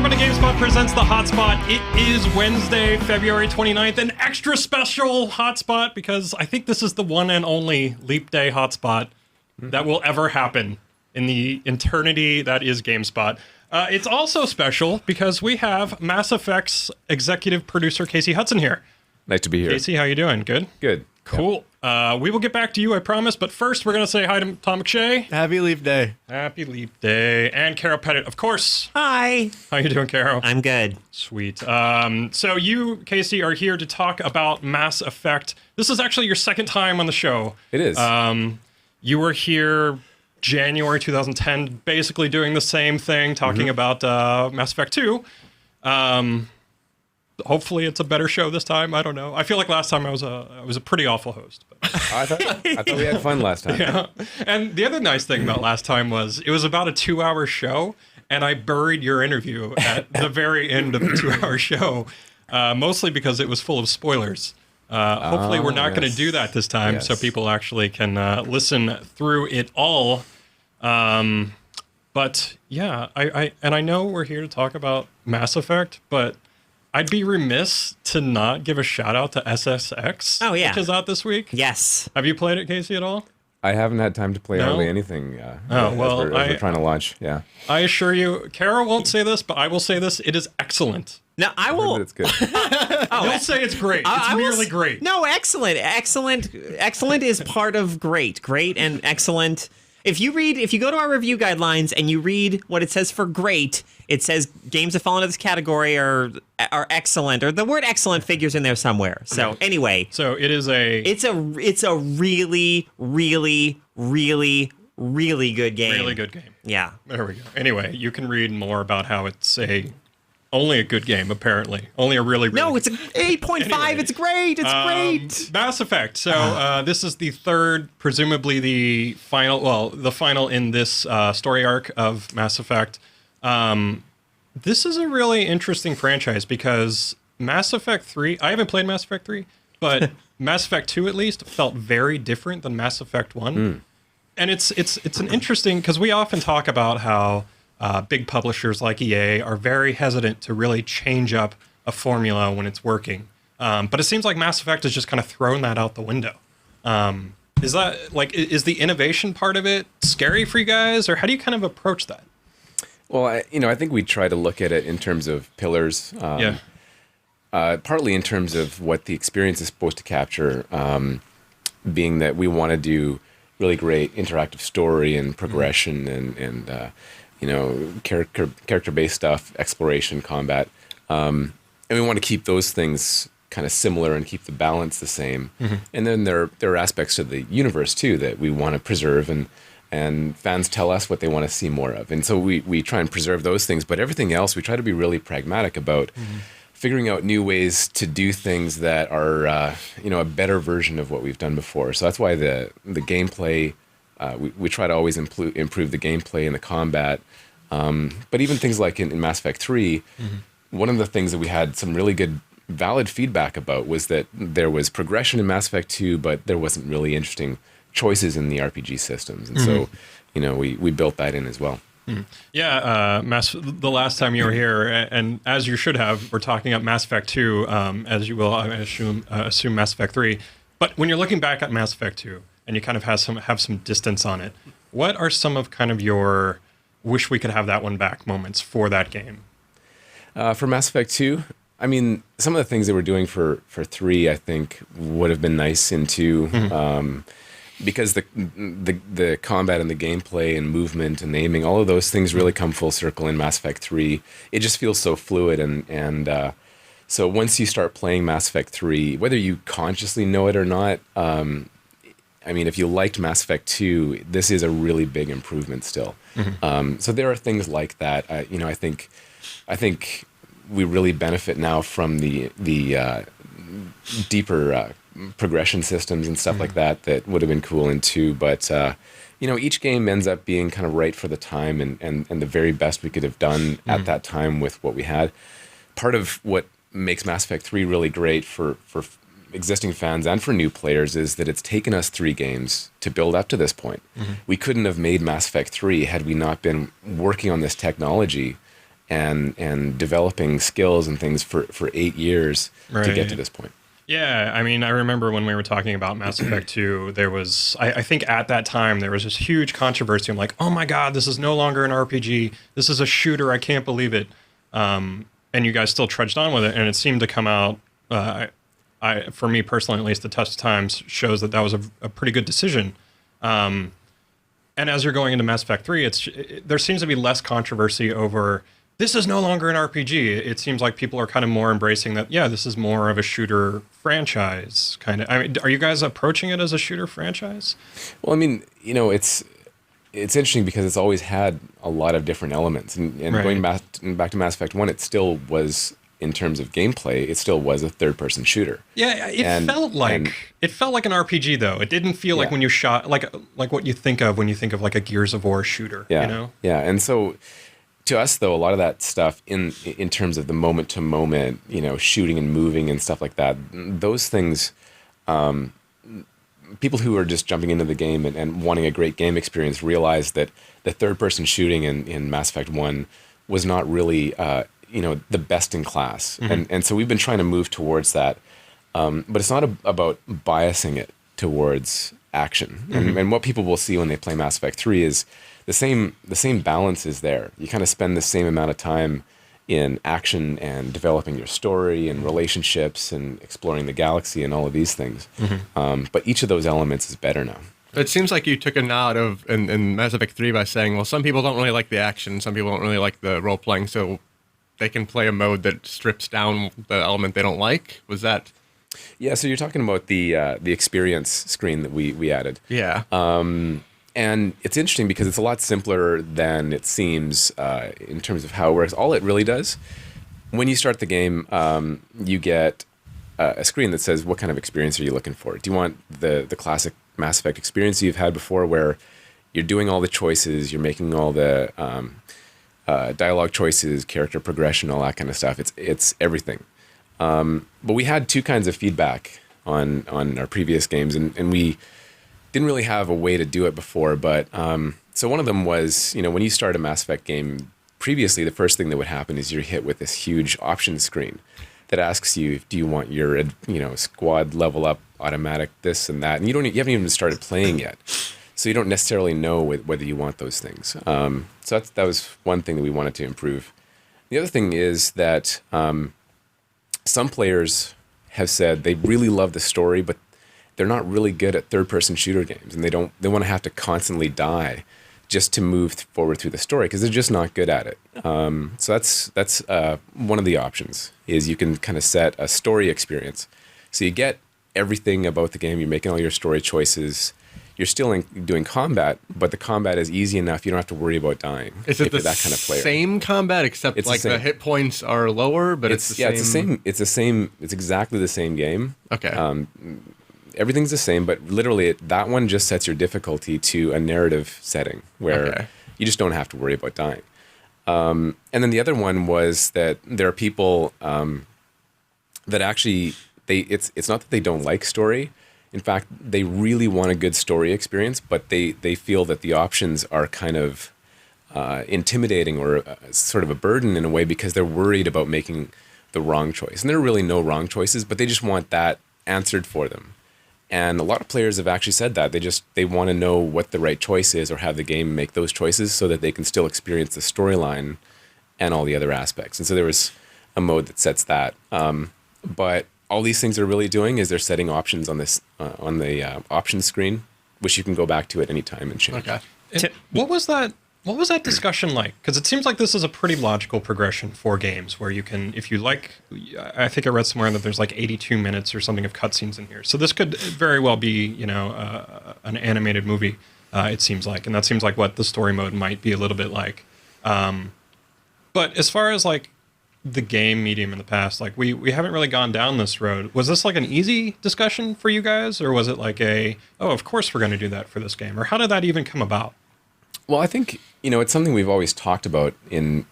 Welcome to GameSpot presents the Hotspot. It is Wednesday, February 29th, an extra special Hotspot because I think this is the one and only Leap Day Hotspot that will ever happen in the eternity that is GameSpot. It's also special because we have Mass Effect's executive producer Casey Hudson here. Nice to be here. Casey, how you doing? Good? Good. Cool. We will get back to you, I promise, but first we're going to say hi to Tom McShay. Happy Leap Day. Happy Leap Day. And Caro Pettit, of course. Hi. How you doing, Caro? I'm good. Sweet. So you, Casey, are here to talk about Mass Effect. This is actually your second time on the show. It is. You were here January 2010, basically doing the same thing, talking about Mass Effect 2. Hopefully it's a better show this time. I don't know. I feel like last time I was a pretty awful host. But. I thought we had fun last time. Yeah. And the other nice thing about last time was it was about a 2-hour show, and I buried your interview at the very end of the 2-hour show, mostly because it was full of spoilers. Hopefully we're not going to do that this time, so people actually can listen through it all. But yeah, I know we're here to talk about Mass Effect, but I'd be remiss to not give a shout out to SSX, which is out this week. Yes. Have you played it, Casey, at all? I haven't had time to play hardly anything. As we're trying to launch. Yeah. I assure you, Kara won't say this, but I will say this: it is excellent. No, I will. It's good. You'll say it's great. It's merely great. No, excellent. Excellent is part of great. Great and excellent. If you go to our review guidelines and you read what it says for great, it says games that fall into this category are excellent, or the word excellent figures in there somewhere. So anyway, so it's a really, really, really, really good game. Really good game. Yeah. There we go. Anyway, you can read more about how it's only a good game, apparently. Only a really, really No, it's an 8.5. Anyway, it's great. It's great. Mass Effect. So this is the third, presumably the final in this story arc of Mass Effect. This is a really interesting franchise because Mass Effect 3, I haven't played Mass Effect 3, but Mass Effect 2 at least felt very different than Mass Effect 1. And it's an interesting, because we often talk about how big publishers like EA are very hesitant to really change up a formula when it's working. But it seems like Mass Effect has just kind of thrown that out the window. Is the innovation part of it scary for you guys, or how do you kind of approach that? Well, I think we try to look at it in terms of pillars. Partly in terms of what the experience is supposed to capture, being that we want to do really great interactive story and progression and character-based stuff, exploration, combat. And we want to keep those things kind of similar and keep the balance the same. And then there are aspects of the universe, too, that we want to preserve, and fans tell us what they want to see more of. And so we try and preserve those things. But everything else, we try to be really pragmatic about figuring out new ways to do things that are, a better version of what we've done before. So that's why the gameplay... we try to always improve the gameplay and the combat. But even things like in Mass Effect 3, one of the things that we had some really good, valid feedback about was that there was progression in Mass Effect 2, but there wasn't really interesting choices in the RPG systems. And so, we built that in as well. Yeah, the last time you were here, and as you should have, we're talking about Mass Effect 2, as you will, I assume Mass Effect 3. But when you're looking back at Mass Effect 2, and you kind of have some distance on it, what are some of kind of your wish we could have that one back moments for that game? For Mass Effect 2, I mean, some of the things they were doing for 3, I think, would have been nice in 2, because the combat and the gameplay and movement and aiming, all of those things really come full circle in Mass Effect 3. It just feels so fluid, and so once you start playing Mass Effect 3, whether you consciously know it or not, if you liked Mass Effect 2, this is a really big improvement still. So there are things like that. I think we really benefit now from the deeper progression systems and stuff like that would have been cool in 2. But each game ends up being kind of right for the time and the very best we could have done at that time with what we had. Part of what makes Mass Effect 3 really great for existing fans and for new players is that it's taken us 3 games to build up to this point. We couldn't have made Mass Effect 3 had we not been working on this technology and developing skills and things for 8 years to get to this point. Yeah, I mean, I remember when we were talking about Mass Effect 2, there was, I think at that time, there was this huge controversy. I'm like, oh my God, this is no longer an RPG. This is a shooter. I can't believe it. And you guys still trudged on with it, and it seemed to come out, for me personally, at least, the test of times shows that that was a pretty good decision. And as you're going into Mass Effect 3, there seems to be less controversy over this is no longer an RPG. It seems like people are kind of more embracing that, yeah, this is more of a shooter franchise, kind of. I mean, are you guys approaching it as a shooter franchise? Well, I mean, it's interesting because it's always had a lot of different elements. And going back to Mass Effect 1, it still was, in terms of gameplay, it still was a third-person shooter. Yeah, it felt like an RPG, though. It didn't feel like when you shot, like what you think of when you think of like a Gears of War shooter, yeah, you know? Yeah, and so to us, though, a lot of that stuff in terms of the moment-to-moment, shooting and moving and stuff like that, those things, people who are just jumping into the game and wanting a great game experience realize that the third-person shooting in Mass Effect 1 was not really, the best in class. Mm-hmm. And so we've been trying to move towards that. But it's not about biasing it towards action. Mm-hmm. And what people will see when they play Mass Effect 3 is the same balance is there. You kind of spend the same amount of time in action and developing your story and relationships and exploring the galaxy and all of these things. Mm-hmm. But each of those elements is better now. It seems like you took a nod in Mass Effect 3 by saying, well, some people don't really like the action, some people don't really like the role-playing, so they can play a mode that strips down the element they don't like. Was that... Yeah, so you're talking about the experience screen that we added. Yeah. And it's interesting because it's a lot simpler than it seems in terms of how it works. All it really does, when you start the game, you get a screen that says, what kind of experience are you looking for? Do you want the classic Mass Effect experience you've had before where you're doing all the choices, you're making all the dialogue choices, character progression, all that kind of stuff? It's everything. But we had two kinds of feedback on our previous games, and we didn't really have a way to do it before. But so one of them was, when you start a Mass Effect game, previously the first thing that would happen is you're hit with this huge options screen that asks you, do you want your squad level up, automatic, this and that, and you haven't even started playing yet, so you don't necessarily know whether you want those things. So that was one thing that we wanted to improve. The other thing is that some players have said they really love the story, but they're not really good at third-person shooter games, and they want to have to constantly die just to move forward through the story because they're just not good at it. So that's one of the options is you can kind of set a story experience. So you get everything about the game. You're making all your story choices. You're still doing combat, but the combat is easy enough. You don't have to worry about dying. Is it that kind of player. Same combat, except it's like the hit points are lower, but it's the same? It's the same. It's exactly the same game. Okay. Everything's the same, but literally that one just sets your difficulty to a narrative setting where you just don't have to worry about dying. And then the other one was that there are people that actually it's not that they don't like story. In fact, they really want a good story experience, but they feel that the options are kind of intimidating or sort of a burden in a way because they're worried about making the wrong choice. And there are really no wrong choices, but they just want that answered for them. And a lot of players have actually said that. They want to know what the right choice is or have the game make those choices so that they can still experience the storyline and all the other aspects. And so there was a mode that sets that. But all these things are really doing is they're setting options on this on the options screen, which you can go back to at any time and change. Okay. What was that discussion like? Because it seems like this is a pretty logical progression for games where you can, if you like, I think I read somewhere that there's like 82 minutes or something of cutscenes in here. So this could very well be, an animated movie, it seems like. And that seems like what the story mode might be a little bit like. But as far as like the game medium in the past, like we haven't really gone down this road. Was this like an easy discussion for you guys? Or was it like of course we're going to do that for this game? Or how did that even come about? Well, I think, it's something we've always talked about in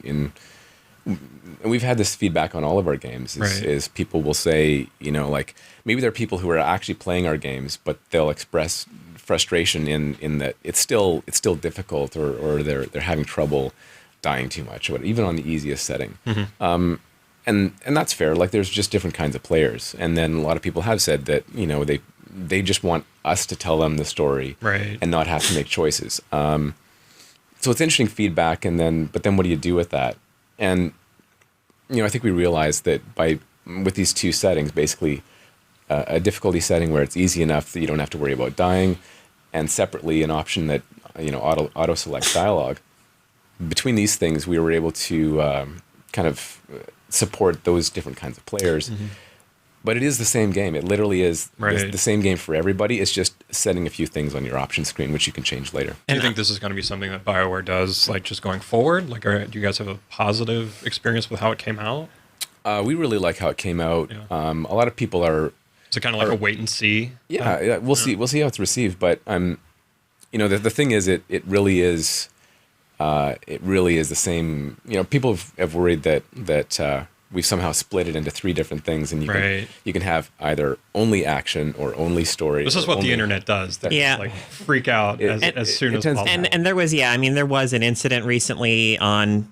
we've had this feedback on all of our games is people will say, like maybe there are people who are actually playing our games, but they'll express frustration in that it's still difficult or they're having trouble dying too much, or even on the easiest setting. And that's fair. Like, there's just different kinds of players, and then a lot of people have said that they just want us to tell them the story, right, and not have to make choices. So it's interesting feedback, but then what do you do with that? And I think we realized that with these two settings, basically a difficulty setting where it's easy enough that you don't have to worry about dying, and separately an option that auto select dialogue. Between these things, we were able to kind of support those different kinds of players. But it is the same game. It literally is the same game for everybody. It's just setting a few things on your option screen, which you can change later. Do you think this is going to be something that BioWare does, like, just going forward? Like, do you guys have a positive experience with how it came out? We really like how it came out. Yeah. A lot of people are... Is it kind of like a wait and see? Yeah, we'll see. We'll see how it's received. But the thing is, it really is... it really is the same. People have worried that we've somehow split it into three different things, and you can have either only action or only story. This is what the internet does. They just, like, freak out as soon as possible. And there was, there was an incident recently on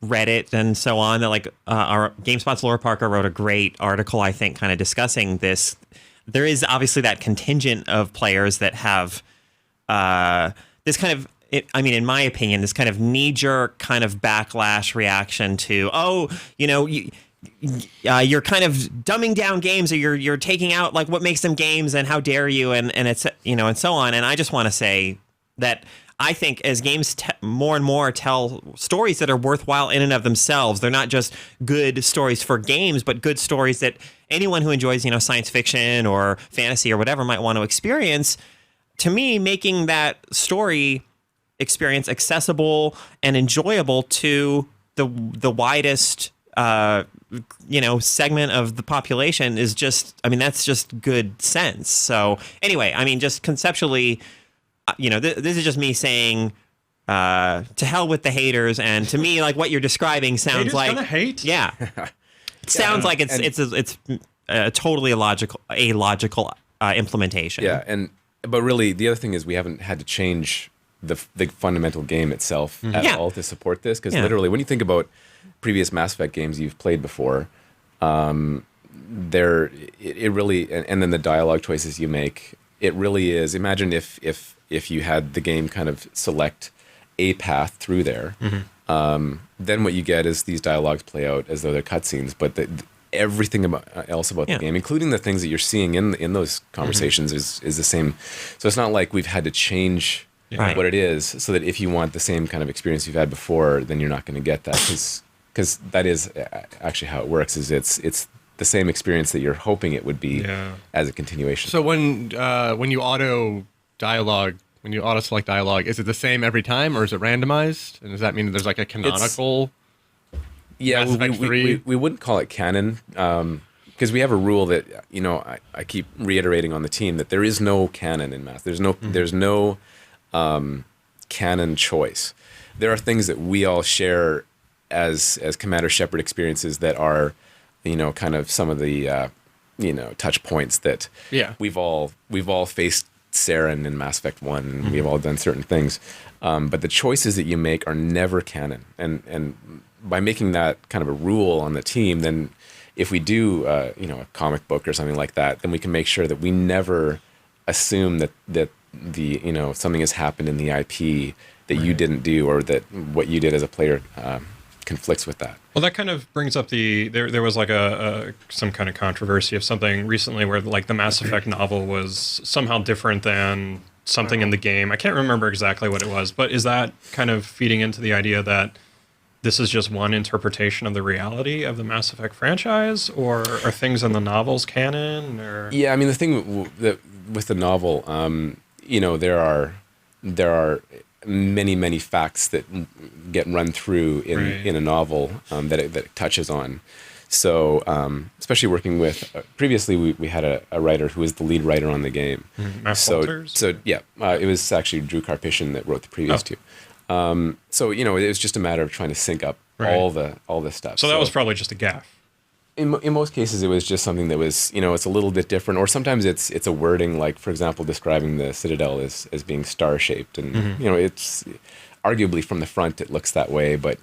Reddit and so on that, like, our GameSpot's Laura Parker wrote a great article, I think, kind of discussing this. There is obviously that contingent of players that have this kind of, in my opinion, this kind of knee-jerk kind of backlash reaction to, you're kind of dumbing down games, or you're taking out, like, what makes them games, and how dare you, and it's and so on. And I just want to say that I think as games more and more tell stories that are worthwhile in and of themselves, they're not just good stories for games, but good stories that anyone who enjoys science fiction or fantasy or whatever might want to experience. To me, making that story experience accessible and enjoyable to the widest segment of the population is just, that's just good sense. So anyway, just conceptually, this is just me saying, to hell with the haters. And to me, like, what you're describing sounds haters like gonna hate. Yeah, it sounds like it's a totally illogical implementation. Yeah, but really the other thing is we haven't had to change the fundamental game itself at all to support this, because literally when you think about previous Mass Effect games you've played before, it really, and then the dialogue choices you make, it really is, imagine if you had the game kind of select a path through there, then what you get is these dialogues play out as though they're cutscenes, but everything else about the game, including the things that you're seeing in those conversations, is the same. So it's not like we've had to change what it is, so that if you want the same kind of experience you've had before, then you're not going to get that, because that is actually how it works. Is it's the same experience that you're hoping it would be as a continuation. So when you auto select dialogue, is it the same every time, or is it randomized? And does that mean that there's like a canonical? Yeah, we wouldn't call it canon, because we have a rule that I keep reiterating on the team, that there is no canon in Mass. There's no canon choice. There are things that we all share as Commander Shepard experiences that are, kind of some of the touch points that we've all faced Saren in Mass Effect 1, and we've all done certain things. But the choices that you make are never canon. And by making that kind of a rule on the team, then if we do a comic book or something like that, then we can make sure that we never assume that the something has happened in the IP that you didn't do, or that what you did as a player conflicts with that. Well, that kind of brings up there was like some kind of controversy of something recently where, like, the Mass Effect novel was somehow different than something in the game. I can't remember exactly what it was, but is that kind of feeding into the idea that this is just one interpretation of the reality of the Mass Effect franchise, or are things in the novels canon? Or yeah, the thing with the novel, there are many facts that get run through in a novel that it touches on. So especially working with previously we had a writer who was the lead writer on the game. Walters? So it was actually Drew Karpyshyn that wrote the previous two. So it was just a matter of trying to sync up all the stuff. So that was probably just a gaffe. In most cases, it was just something that was, it's a little bit different, or sometimes it's a wording, like, for example, describing the Citadel as being star-shaped, and it's arguably from the front it looks that way, but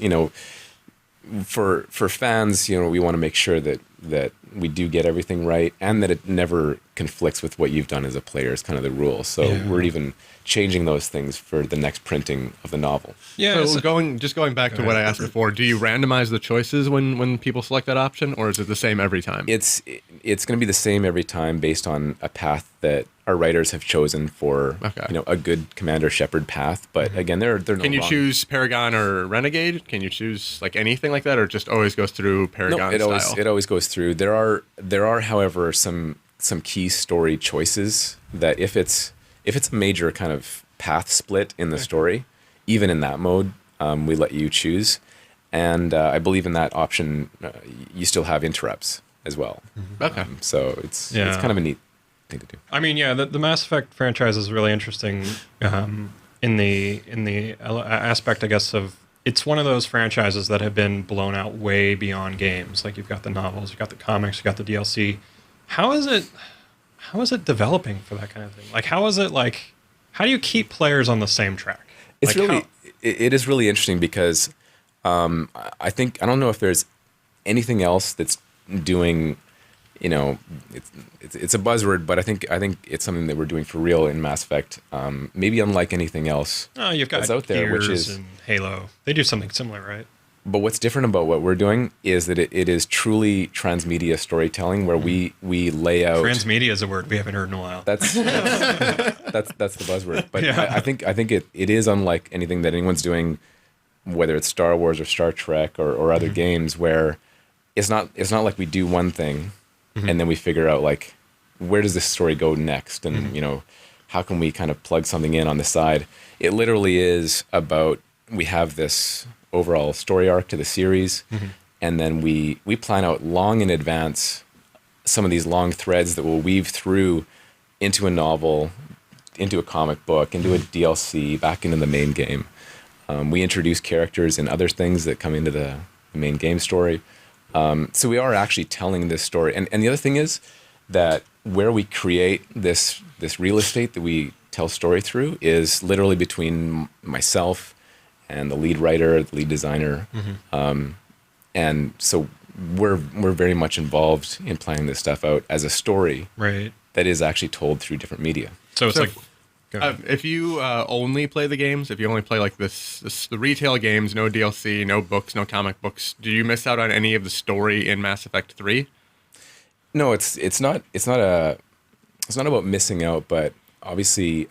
for fans, we want to make sure that we do get everything right and that it never conflicts with what you've done as a player is kind of the rule. So we're even changing those things for the next printing of the novel. Yeah. So going back to what I asked before, do you randomize the choices when people select that option, or is it the same every time? It's going to be the same every time based on a path that our writers have chosen for a good Commander Shepard path. But again, they're no Can you wrong. choose Paragon or Renegade? Can you choose like anything like that, or it just always goes through Paragon style? It always goes through. There are, however, some key story choices that if it's a major kind of path split in the story, even in that mode, we let you choose. And I believe in that option, you still have interrupts as well. Okay. So it's kind of a neat thing to do. I mean, the Mass Effect franchise is really interesting in the aspect, I guess, of it's one of those franchises that have been blown out way beyond games. Like you've got the novels, you've got the comics, you've got the DLC. How is it developing for that kind of thing? Like, how do you keep players on the same track? It's it is really interesting because I don't know if there's anything else that's doing, it's a buzzword, but I think it's something that we're doing for real in Mass Effect. Maybe unlike anything else you've got that's out there, Gears which is and Halo. They do something similar, right? But what's different about what we're doing is that it is truly transmedia storytelling, where we lay out. Transmedia is a word we haven't heard in a while. That's the buzzword. But I think it is unlike anything that anyone's doing, whether it's Star Wars or Star Trek or other games, where it's not like we do one thing and then we figure out like where does this story go next, and how can we kind of plug something in on the side. It literally is about, we have this overall story arc to the series, and then we plan out long in advance some of these long threads that will weave through into a novel, into a comic book, into a DLC, back into the main game. We introduce characters and other things that come into the main game story. So we are actually telling this story. And the other thing is that where we create this real estate that we tell story through is literally between myself and the lead writer, the lead designer. And so we're very much involved in planning this stuff out as a story that is actually told through different media. So it's like, if you only play the games, if you only play like the retail games, no DLC, no books, no comic books, do you miss out on any of the story in Mass Effect 3? No, it's not about missing out, but obviously,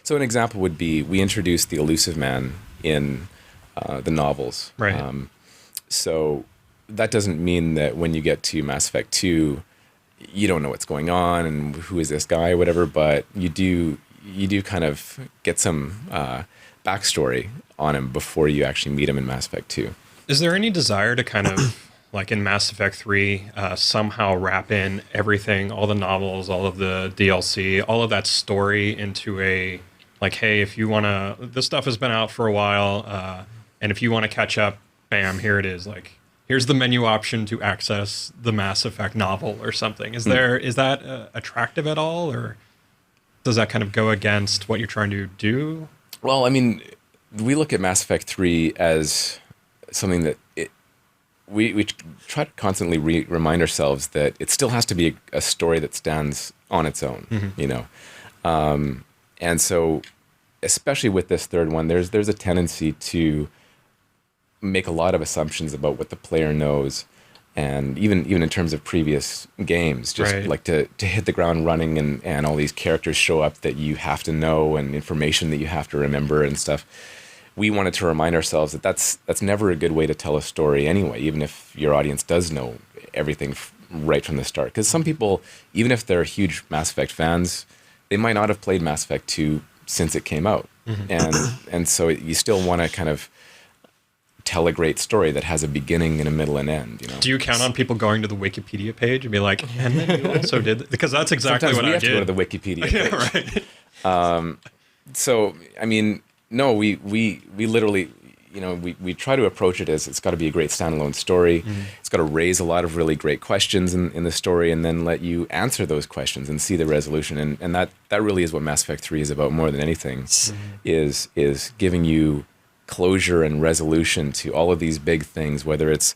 so an example would be we introduced the Elusive Man in the novels. Right. So that doesn't mean that when you get to Mass Effect 2, you don't know what's going on and who is this guy or whatever, but you do kind of get some backstory on him before you actually meet him in Mass Effect 2. Is there any desire to kind of, like in Mass Effect 3, somehow wrap in everything, all the novels, all of the DLC, all of that story into a, like, hey, if you want to, this stuff has been out for a while, and if you want to catch up, bam, here it is. Like, here's the menu option to access the Mass Effect novel or something. Is that attractive at all, or does that kind of go against what you're trying to do? Well, I mean, we look at Mass Effect 3 as something that we try to constantly remind ourselves that it still has to be a story that stands on its own, and so, especially with this third one, there's a tendency to make a lot of assumptions about what the player knows, and even in terms of previous games, just like to hit the ground running, and all these characters show up that you have to know, and information that you have to remember and stuff. We wanted to remind ourselves that that's never a good way to tell a story anyway, even if your audience does know everything right from the start. Because some people, even if they're huge Mass Effect fans, they might not have played Mass Effect 2 since it came out. And so you still want to kind of tell a great story that has a beginning and a middle and end. Do you count on people going to the Wikipedia page and be like, and then you also did, because that's exactly Sometimes what we I have did. to go to the Wikipedia page. Yeah, right. So, I mean, no, we literally, we try to approach it as it's got to be a great standalone story. It's got to raise a lot of really great questions in the story, and then let you answer those questions and see the resolution. And that really is what Mass Effect 3 is about more than anything, is giving you closure and resolution to all of these big things, whether it's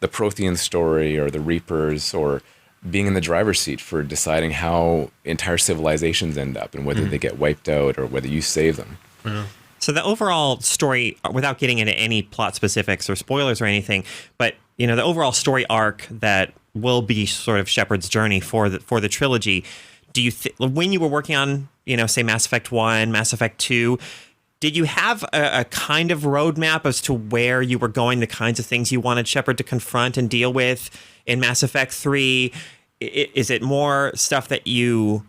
the Prothean story or the Reapers or being in the driver's seat for deciding how entire civilizations end up and whether they get wiped out or whether you save them. Yeah. So the overall story, without getting into any plot specifics or spoilers or anything, but the overall story arc that will be sort of Shepard's journey for the trilogy. Do you when you were working on say Mass Effect 1, Mass Effect 2, did you have a kind of roadmap as to where you were going, the kinds of things you wanted Shepard to confront and deal with in Mass Effect 3? Is it more stuff that you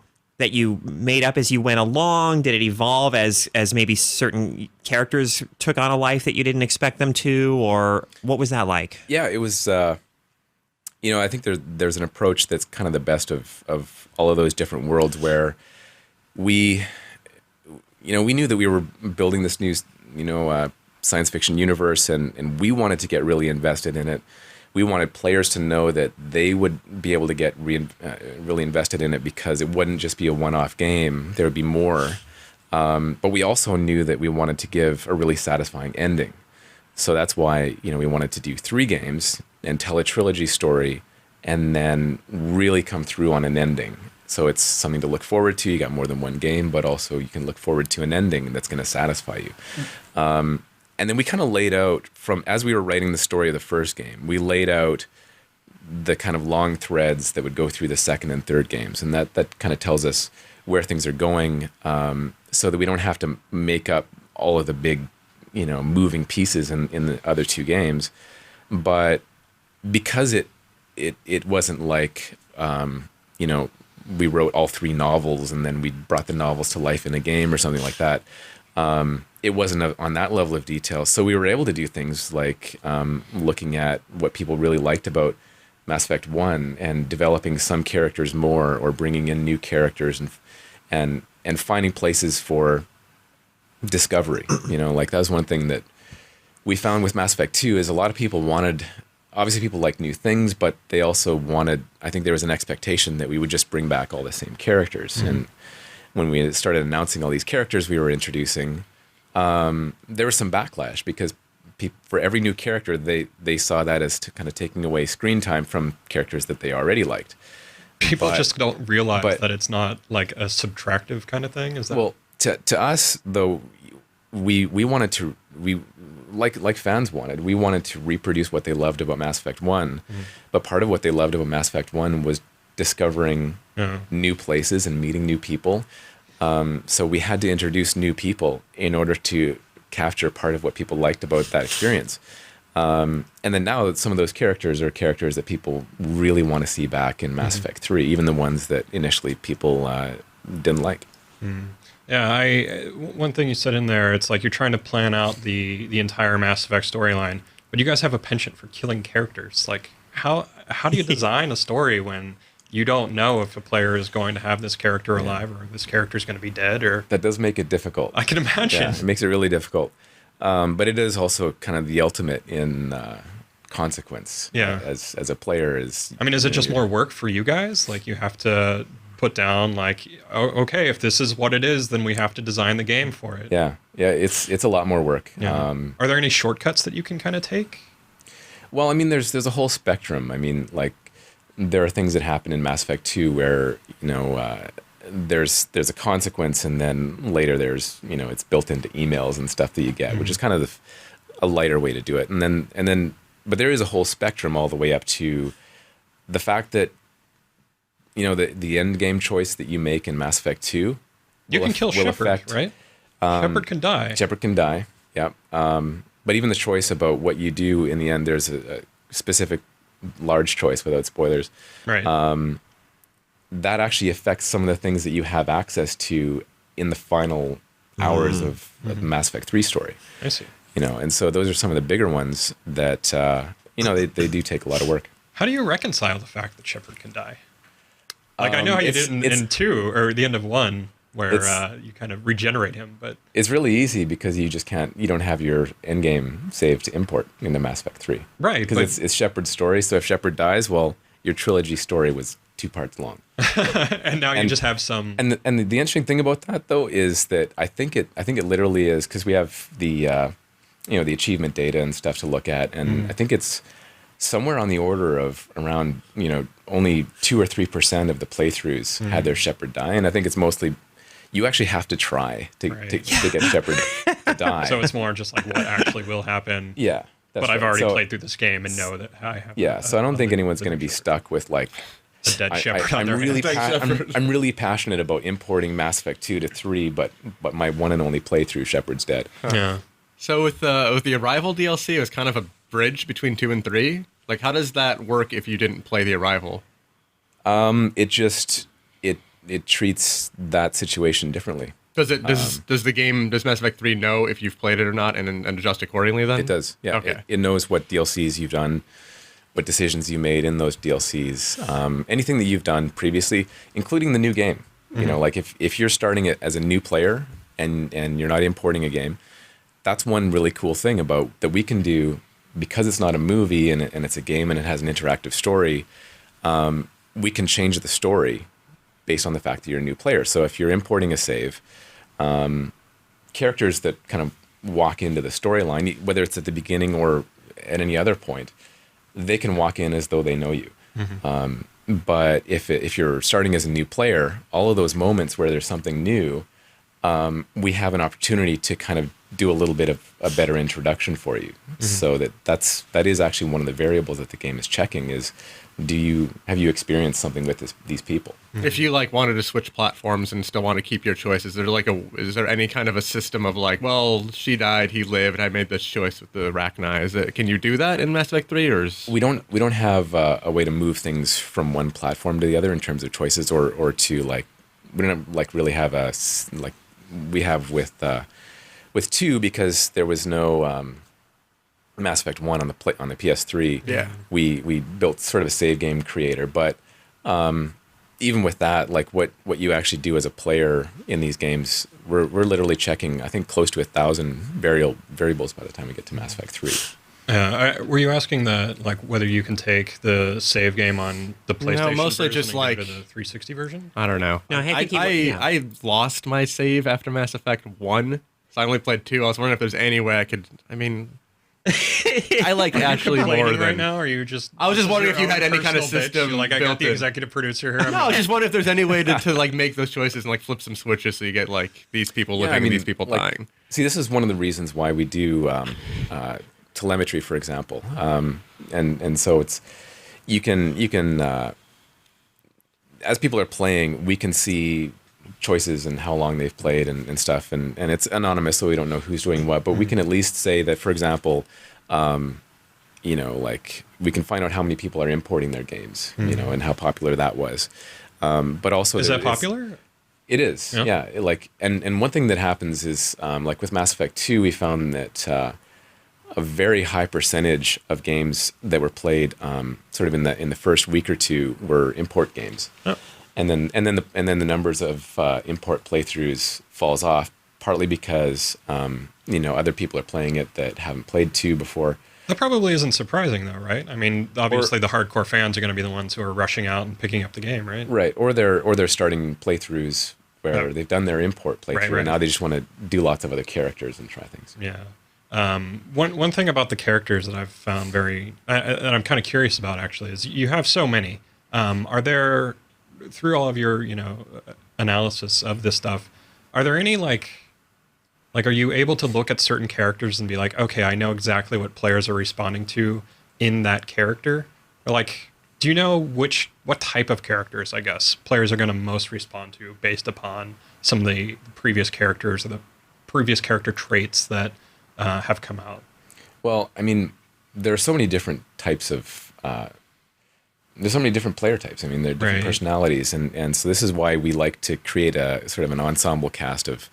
made up as you went along? Did it evolve as maybe certain characters took on a life that you didn't expect them to, or what was that like? Yeah, it was. I think there's an approach that's kind of the best of all of those different worlds where we knew that we were building this new, science fiction universe, and we wanted to get really invested in it. We wanted players to know that they would be able to get really invested in it because it wouldn't just be a one-off game. There would be more. But we also knew that we wanted to give a really satisfying ending. So that's why, we wanted to do 3 games and tell a trilogy story and then really come through on an ending. So it's something to look forward to. You got more than one game, but also you can look forward to an ending that's going to satisfy you. And then we kind of laid out as we were writing the story of the first game, we laid out the kind of long threads that would go through the second and third games. And that kind of tells us where things are going, so that we don't have to make up all of the big, moving pieces in the other 2 games. But because it wasn't like, we wrote all 3 novels and then we brought the novels to life in a game or something like that. It wasn't on that level of detail. So we were able to do things like looking at what people really liked about Mass Effect 1 and developing some characters more or bringing in new characters and finding places for discovery. Like that was one thing that we found with Mass Effect 2 is a lot of people obviously people like new things, but they also I think there was an expectation that we would just bring back all the same characters. Mm-hmm. And when we started announcing all these characters we were introducing, there was some backlash because for every new character, they saw that as kind of taking away screen time from characters that they already liked. People just don't realize that it's not like a subtractive kind of thing. Is that? Well, to us though, we wanted to like fans wanted. We wanted to reproduce what they loved about Mass Effect 1, but part of what they loved about Mass Effect 1 was discovering new places and meeting new people. So we had to introduce new people in order to capture part of what people liked about that experience. And then now some of those characters are characters that people really want to see back in Mass Effect 3, even the ones that initially people didn't like. Yeah, one thing you said in there, it's like you're trying to plan out the entire Mass Effect storyline, but you guys have a penchant for killing characters. Like, how do you design a story when you don't know if a player is going to have this character alive or this character is going to be dead? Or that does make it difficult. I can imagine. Yeah, it makes it really difficult. But it is also kind of the ultimate in consequence. Yeah. As a player is. I mean, is it just more work for you guys? Like you have to put down like, oh, okay, if this is what it is, then we have to design the game for it. Yeah. It's a lot more work. Yeah. Are there any shortcuts that you can kind of take? Well, I mean, there's a whole spectrum. I mean, like there are things that happen in Mass Effect 2 where there's a consequence, and then later there's it's built into emails and stuff that you get, which is kind of a lighter way to do it. And then, but there is a whole spectrum all the way up to the fact that the end game choice that you make in Mass Effect 2. You can kill Shepard, right? Shepard can die. Shepard can die. Yeah. But even the choice about what you do in the end, there's a specific large choice without spoilers. Right. That actually affects some of the things that you have access to in the final hours of the Mass Effect 3 story. I see. And so those are some of the bigger ones that, they do take a lot of work. How do you reconcile the fact that Shepard can die? Like, I know how you did in 2, or the end of 1, where you kind of regenerate him, but... It's really easy because you don't have your endgame save to import into Mass Effect 3. Right. Because it's Shepard's story, so if Shepard dies, well, your trilogy story was 2 parts long. And now you just have some... And the interesting thing about that, though, is that I think it literally is, because we have the the achievement data and stuff to look at, and I think it's somewhere on the order of around only 2 or 3% of the playthroughs had their Shepard die, and I think it's mostly you actually have to try to get Shepard to die. So it's more just like what actually will happen. Yeah. But I've already played through this game and know that I have. Yeah, so I don't think anyone's going to be stuck with like a dead Shepard. I'm really passionate about importing Mass Effect 2 to 3, but my one and only playthrough, Shepard's dead. Yeah. So with the Arrival DLC, it was kind of a bridge between 2 and 3. Like, how does that work if you didn't play the Arrival? It just it treats that situation differently. Does Mass Effect 3 know if you've played it or not and adjust accordingly then? It does, yeah. Okay. It knows what DLCs you've done, what decisions you made in those DLCs, anything that you've done previously, including the new game. Like if you're starting it as a new player and you're not importing a game, that's one really cool thing about that we can do, because it's not a movie and it's a game and it has an interactive story. We can change the story based on the fact that you're a new player. So if you're importing a save, characters that kind of walk into the storyline, whether it's at the beginning or at any other point, they can walk in as though they know you. But if you're starting as a new player, all of those moments where there's something new, we have an opportunity to kind of do a little bit of a better introduction for you. So that is actually one of the variables that the game is checking is, have you experienced something with these people? If you like wanted to switch platforms and still want to keep your choice, is there any kind of a system of like, well, she died, he lived, I made this choice with the Rachni? Can you do that in Mass Effect 3, or we don't have a way to move things from one platform to the other in terms of choices, or to like we don't like really have a like we have with 2, because there was no Mass Effect 1 on the PS3. Yeah. We built sort of a save game creator, but even with that, like what you actually do as a player in these games, we're literally checking, I think, close to 1,000 variables by the time we get to Mass Effect 3. Were you asking whether you can take the save game on the PlayStation? No, mostly version just and like give it a 360 version. I don't know. No, I lost my save after Mass Effect 1, so I only played 2. I was wondering if there's any way I could. I mean, I like actually more than right now. Or are you just? I was just wondering if you had any kind of system. You're like, I got the executive producer here. No, I was just wondering if there's any way to like make those choices and like flip some switches so you get like these people living and these people dying. See, this is one of the reasons why we do telemetry, for example, and so it's you can as people are playing, we can see choices and how long they've played and stuff, and it's anonymous, so we don't know who's doing what, but we can at least say that, for example, like we can find out how many people are importing their games, and how popular that was. But also, is that popular? It is, yeah. And one thing that happens is, like with Mass Effect 2, we found that a very high percentage of games that were played, sort of in the first week or two, were import games. Oh. And then the numbers of import playthroughs falls off, partly because other people are playing it that haven't played 2 before. That probably isn't surprising, though, right? I mean, obviously the hardcore fans are going to be the ones who are rushing out and picking up the game, right? Right, or they're starting playthroughs where they've done their import playthrough, right. And now they just want to do lots of other characters and try things. Yeah. One thing about the characters that I've found that I'm kind of curious about, actually, is you have so many. Are there, through all of your analysis of this stuff, are there any like are you able to look at certain characters and be like, okay, I know exactly what players are responding to in that character? Or like, do you know what type of characters, I guess, players are going to most respond to based upon some of the previous characters or the previous character traits that have come out? Well, I mean, there are so many different types of there's so many different player types. I mean, there are different personalities, and so this is why we like to create a sort of an ensemble cast of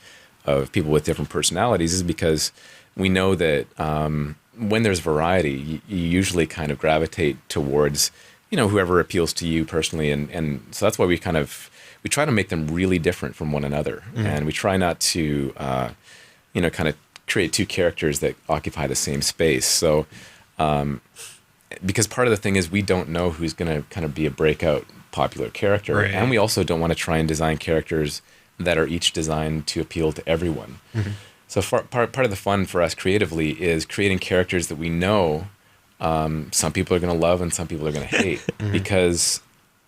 people with different personalities, is because we know that when there's variety, you usually kind of gravitate towards whoever appeals to you personally, and so that's why we try to make them really different from one another, and we try not to kind of create 2 characters that occupy the same space. So because part of the thing is we don't know who's going to kind of be a breakout popular character, and we also don't want to try and design characters that are each designed to appeal to everyone. So part of the fun for us creatively is creating characters that we know some people are going to love and some people are going to hate, because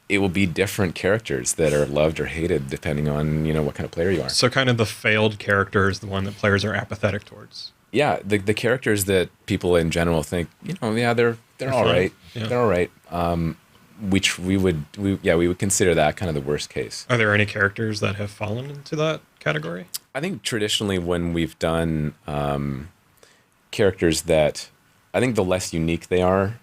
it will be different characters that are loved or hated depending on, what kind of player you are. So kind of the failed character is the one that players are apathetic towards. Yeah, the characters that people in general think, yeah, they're all right. Yeah. They're all right. Which we would consider that kind of the worst case. Are there any characters that have fallen into that category? I think traditionally when we've done characters that, I think the less unique they are,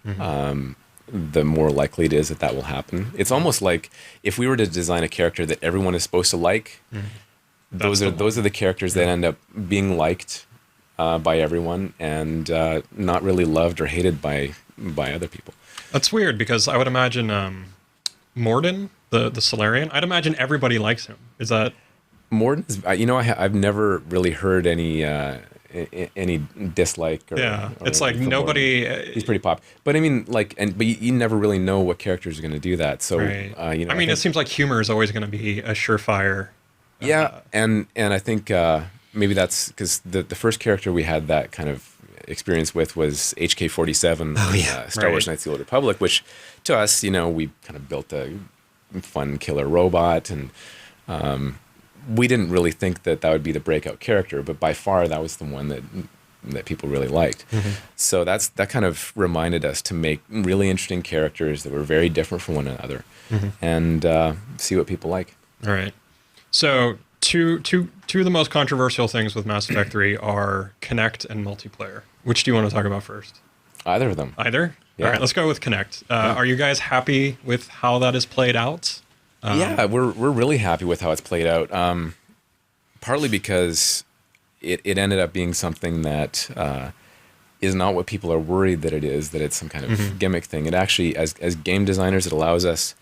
the more likely it is that will happen. It's almost like if we were to design a character that everyone is supposed to like, those are the characters that end up being liked by everyone and not really loved or hated by other people. That's weird, because I would imagine Morden, the Solarian, I'd imagine everybody likes him. Is that... Morden is, I've never really heard any dislike. It's like nobody. He's pretty pop, but I mean, but you never really know what characters are going to do that. So, right. It seems like humor is always going to be a surefire. And I think maybe that's because the first character we had that kind of experience with was HK-47, Star Wars Knights of the Old Republic, which to us, we kind of built a fun killer robot, and we didn't really think that would be the breakout character, but by far that was the one that people really liked. So that kind of reminded us to make really interesting characters that were very different from one another, and see what people like. All right. So two of the most controversial things with Mass Effect 3 are Kinect and multiplayer. Which do you want to talk about first? Either of them. Either? Yeah. All right, let's go with Kinect. Are you guys happy with how that is played out? Yeah, we're really happy with how it's played out. Partly because it ended up being something that is not what people are worried that it is, that it's some kind of gimmick thing. It actually, as game designers, it allows us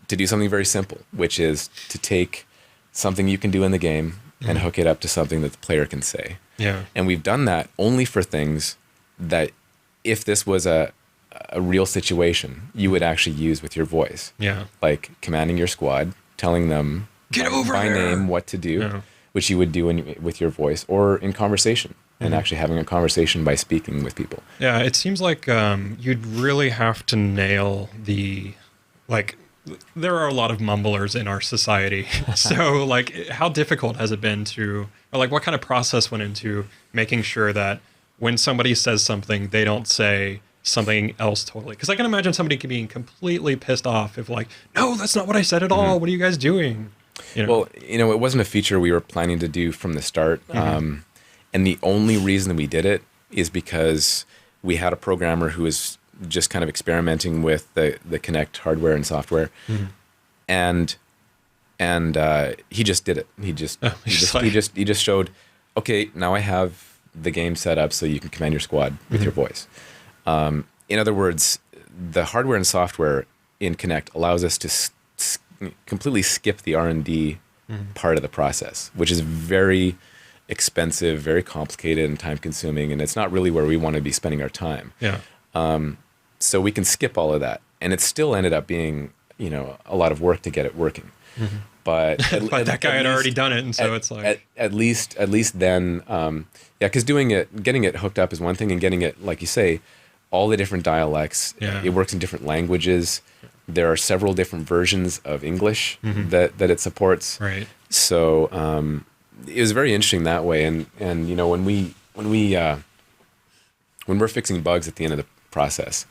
to do something very simple, which is to take something you can do in the game and hook it up to something that the player can say. Yeah. And we've done that only for things that, if this was a real situation, you would actually use with your voice. Yeah. Like commanding your squad, telling them by name what to do, which you would do with your voice, or in conversation, and actually having a conversation by speaking with people. Yeah, it seems like you'd really have to nail there are a lot of mumblers in our society. So how difficult has it been what kind of process went into making sure that when somebody says something, they don't say something else totally? Because I can imagine somebody being completely pissed off if no, that's not what I said at all. What are you guys doing? Well, it wasn't a feature we were planning to do from the start. And the only reason we did it is because we had a programmer who was just kind of experimenting with the Kinect hardware and software. And he just did it. He just showed, okay, now I have the game set up so you can command your squad with your voice. In other words, the hardware and software in Kinect allows us to completely skip the R&D part of the process, which is very expensive, very complicated, and time consuming, and it's not really where we want to be spending our time. Yeah. So we can skip all of that, and it still ended up being, a lot of work to get it working. But that guy had already done it, and so it's at least then, because getting it hooked up is one thing, and getting it, like you say, all the different dialects. Yeah. It works in different languages. There are several different versions of English that it supports. Right. So it was very interesting that way, and when we're fixing bugs at the end of the process,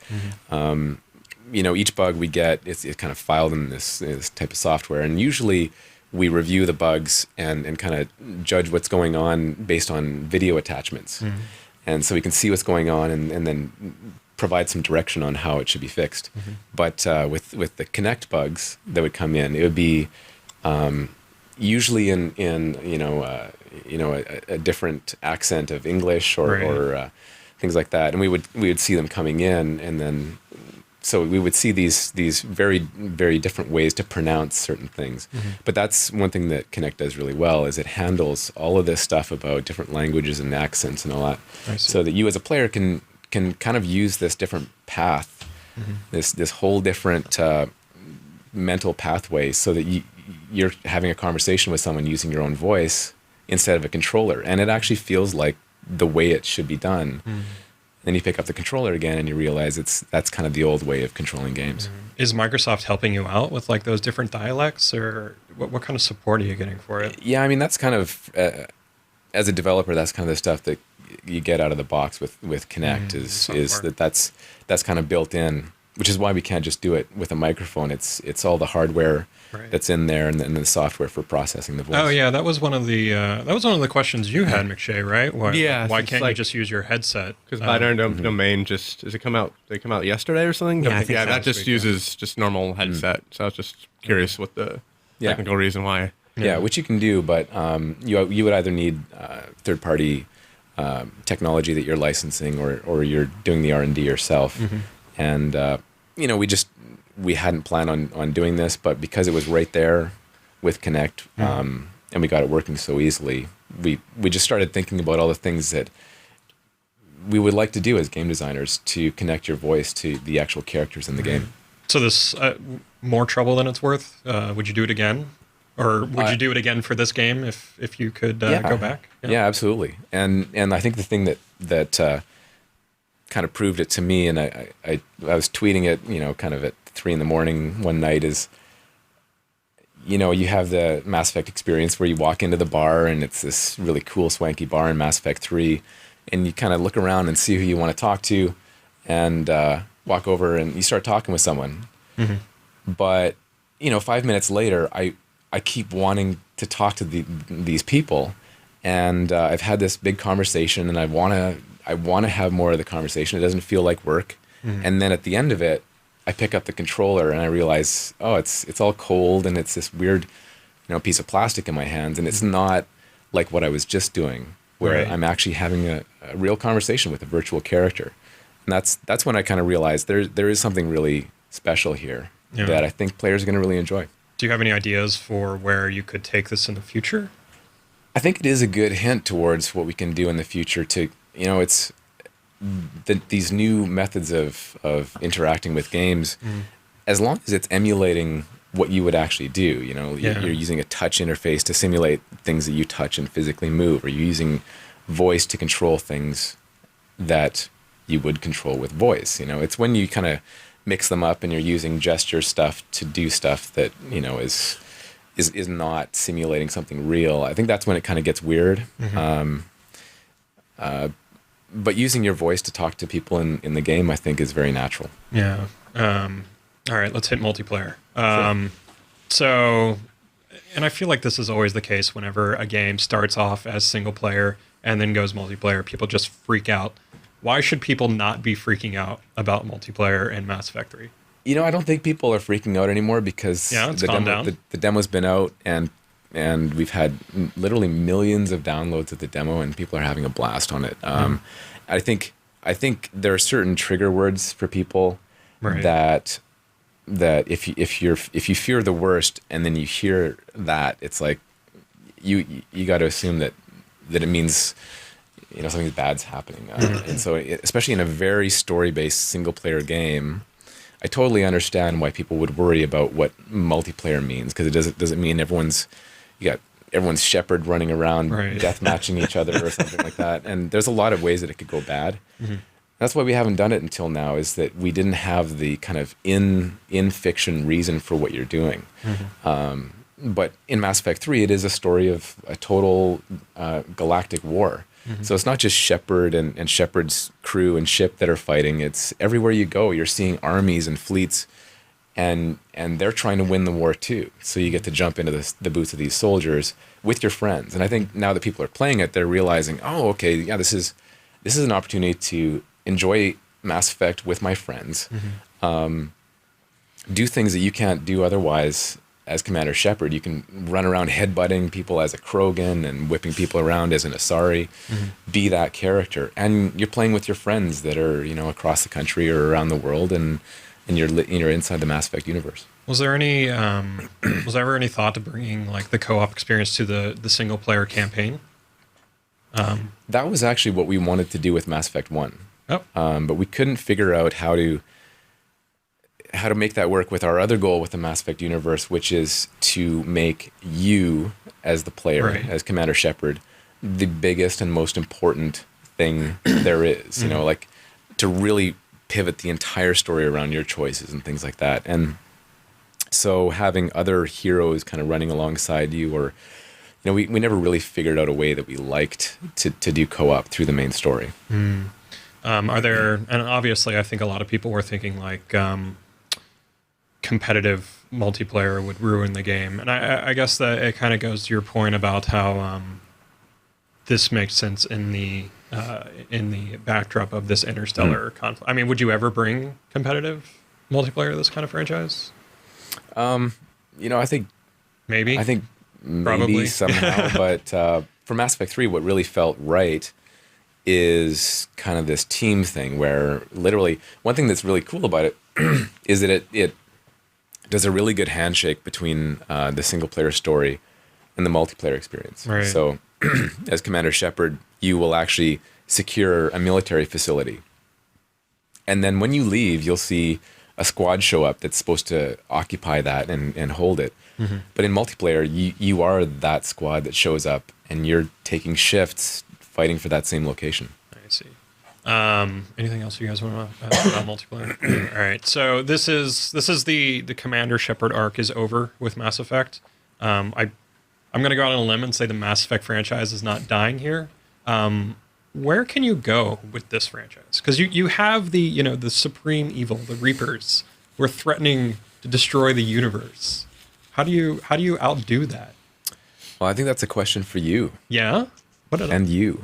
each bug we get, it's kind of filed in this type of software, and usually we review the bugs and kind of judge what's going on based on video attachments, and so we can see what's going on and then provide some direction on how it should be fixed. But with the Kinect bugs that would come in, it would be usually in a different accent of English or things like that, and we would see them coming in, and then so we would see these very, very different ways to pronounce certain things. But that's one thing that Kinect does really well, is it handles all of this stuff about different languages and accents and all that, so that you as a player can kind of use this different path, this whole different mental pathway, so that you're having a conversation with someone using your own voice instead of a controller, and it actually feels like the way it should be done. Then you pick up the controller again and you realize that's kind of the old way of controlling games. Is Microsoft helping you out with like those different dialects, or what kind of support are you getting for it? Yeah, I mean, that's kind of, as a developer, that's kind of the stuff that you get out of the box with Kinect is that's kind of built in, which is why we can't just do it with a microphone. It's all the hardware that's in there, and then the software for processing the voice. Oh yeah, that was one of the questions you had, McShay, right? Why can't you like- just use your headset? Because binary domain just does it come out? They come out yesterday or something? Yeah, I think so. that just uses just normal headset. So I was just curious what the technical reason why. Yeah, which you can do, but you would either need third-party technology that you're licensing, or you're doing the R&D yourself. And we hadn't planned on doing this, but because it was right there with Kinect, and we got it working so easily, we just started thinking about all the things that we would like to do as game designers to connect your voice to the actual characters in the game. So this more trouble than it's worth. Would you do it again, or would you do it again for this game if you could go back? Yeah, absolutely. And I think the thing that kind of proved it to me, and I was tweeting it, kind of at 3 a.m. one night, is, you have the Mass Effect experience where you walk into the bar and it's this really cool swanky bar in Mass Effect 3, and you kind of look around and see who you want to talk to, and walk over and you start talking with someone. But 5 minutes later, I keep wanting to talk to these people, and I've had this big conversation, and I want to have more of the conversation. It doesn't feel like work. And then at the end of it, I pick up the controller and I realize, it's all cold, and it's this weird, piece of plastic in my hands, and it's not like what I was just doing, where I'm actually having a real conversation with a virtual character. And that's when I kind of realized there is something really special here that I think players are going to really enjoy. Do you have any ideas for where you could take this in the future? I think it is a good hint towards what we can do in the future to, it's these new methods of interacting with games, as long as it's emulating what you would actually do. You're using a touch interface to simulate things that you touch and physically move, or you're using voice to control things that you would control with voice. It's when you kind of mix them up and you're using gesture stuff to do stuff that, is not simulating something real. I think that's when it kind of gets weird. But using your voice to talk to people in the game, I think, is very natural. Yeah. All right, let's hit multiplayer. Sure. So, and I feel like this is always the case whenever a game starts off as single player and then goes multiplayer, people just freak out. Why should people not be freaking out about multiplayer in Mass Effect 3? I don't think people are freaking out anymore, because the demo's been out, and we've had literally millions of downloads of the demo, and people are having a blast on it. I think there are certain trigger words for people that if you fear the worst and then you hear that, it's like you got to assume that it means something bad's happening. And so, especially in a very story-based single-player game, I totally understand why people would worry about what multiplayer means, because it doesn't mean everyone's Shepard running around death matching each other or something like that. And there's a lot of ways that it could go bad. That's why we haven't done it until now, is that we didn't have the kind of in fiction reason for what you're doing. But in Mass Effect 3, it is a story of a total galactic war. So it's not just Shepard and Shepard's crew and ship that are fighting. It's everywhere you go, you're seeing armies and fleets, and they're trying to win the war too. So you get to jump into the boots of these soldiers with your friends. And I think now that people are playing it, they're realizing, this is an opportunity to enjoy Mass Effect with my friends, do things that you can't do otherwise. As Commander Shepard, you can run around headbutting people as a Krogan and whipping people around as an Asari. Be that character, and you're playing with your friends that are across the country or around the world, and you're inside the Mass Effect universe. Was there any was there ever any thought to bringing like the co-op experience to the single player campaign? That was actually what we wanted to do with Mass Effect 1. Oh. But we couldn't figure out how to. how to make that work with our other goal with the Mass Effect universe, which is to make you as the player, Right. as Commander Shepard, the biggest and most important thing there is. You know, like to really pivot the entire story around your choices and things like that. And so having other heroes kind of running alongside you, or we never really figured out a way that we liked to do co-op through the main story. Are there, and obviously I think a lot of people were thinking like competitive multiplayer would ruin the game. And I guess that it kind of goes to your point about how this makes sense in the backdrop of this interstellar conflict. I mean, would you ever bring competitive multiplayer to this kind of franchise? I think Maybe. maybe Probably. somehow, but for Mass Effect 3, what really felt right is kind of this team thing where literally one thing that's really cool about it is that it does a really good handshake between the single player story and the multiplayer experience. Right. So as Commander Shepard, you will actually secure a military facility. And then when you leave, you'll see a squad show up that's supposed to occupy that and hold it. But in multiplayer, you are that squad that shows up and you're taking shifts fighting for that same location. I see. Anything else you guys want to ask about multiplayer? All right. So this is the Commander Shepard arc is over with Mass Effect. I'm going to go out on a limb and say the Mass Effect franchise is not dying here. Where can you go with this franchise? Because you have the supreme evil, the Reapers, who are threatening to destroy the universe. How do you outdo that? Well, I think that's a question for you. Yeah. What did And you